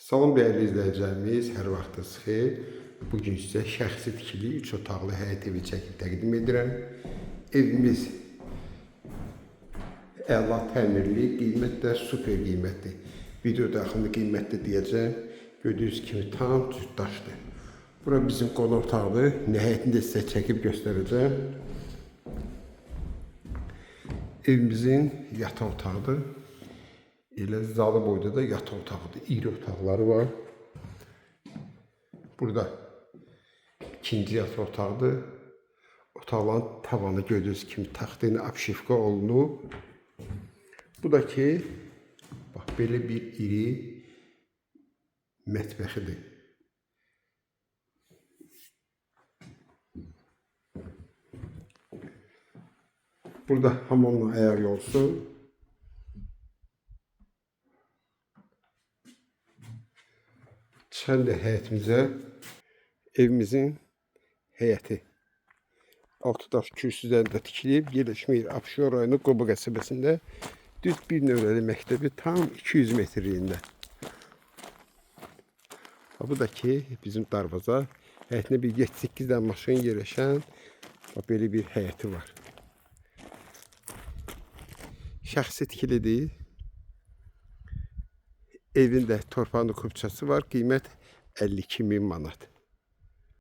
Salam dəyərli izləyicilərimiz, hər vaxtınız xeyir. Bugün sizə şəxsi tikili 3 otaqlı həyət evi çəkib təqdim edirəm. Evimiz əla təmirli, qiymət də super qiymətli. Video daxilində qiymətli deyəcəm. Gördüyünüz kimi tam cütdaşdır. Bura bizim qonaq otağıdır. Nəhayətində sizə çəkib göstərəcəm. Evimizin yataq otağıdır. Elə zalı boyda da yataq otağıdır. İri otaqları var. Burada ikinci yataq otağıdır. Otaqların tavanı gördüyünüz kimi taxta ilə apşifka olunub. Bu da ki, bax belə bir iri mətbəxidir. Burada hamamla ayaq yolusu. Çıxan da həyətimizə, evimizin həyəti. Altı daş kürsü üzərində tikilib, yerləşmir Abşeron rayonu Qoba qəsəbəsində düz bir nömrəli məktəbi tam 200 metrliyində. Bu da ki, bizim darvaza. Həyətində bir 7-8 dənə maşın yerləşən belə bir həyəti var. Şəxsi tikilidir. Evin də torpağında kupçası var. Qiymət 52.000 manat.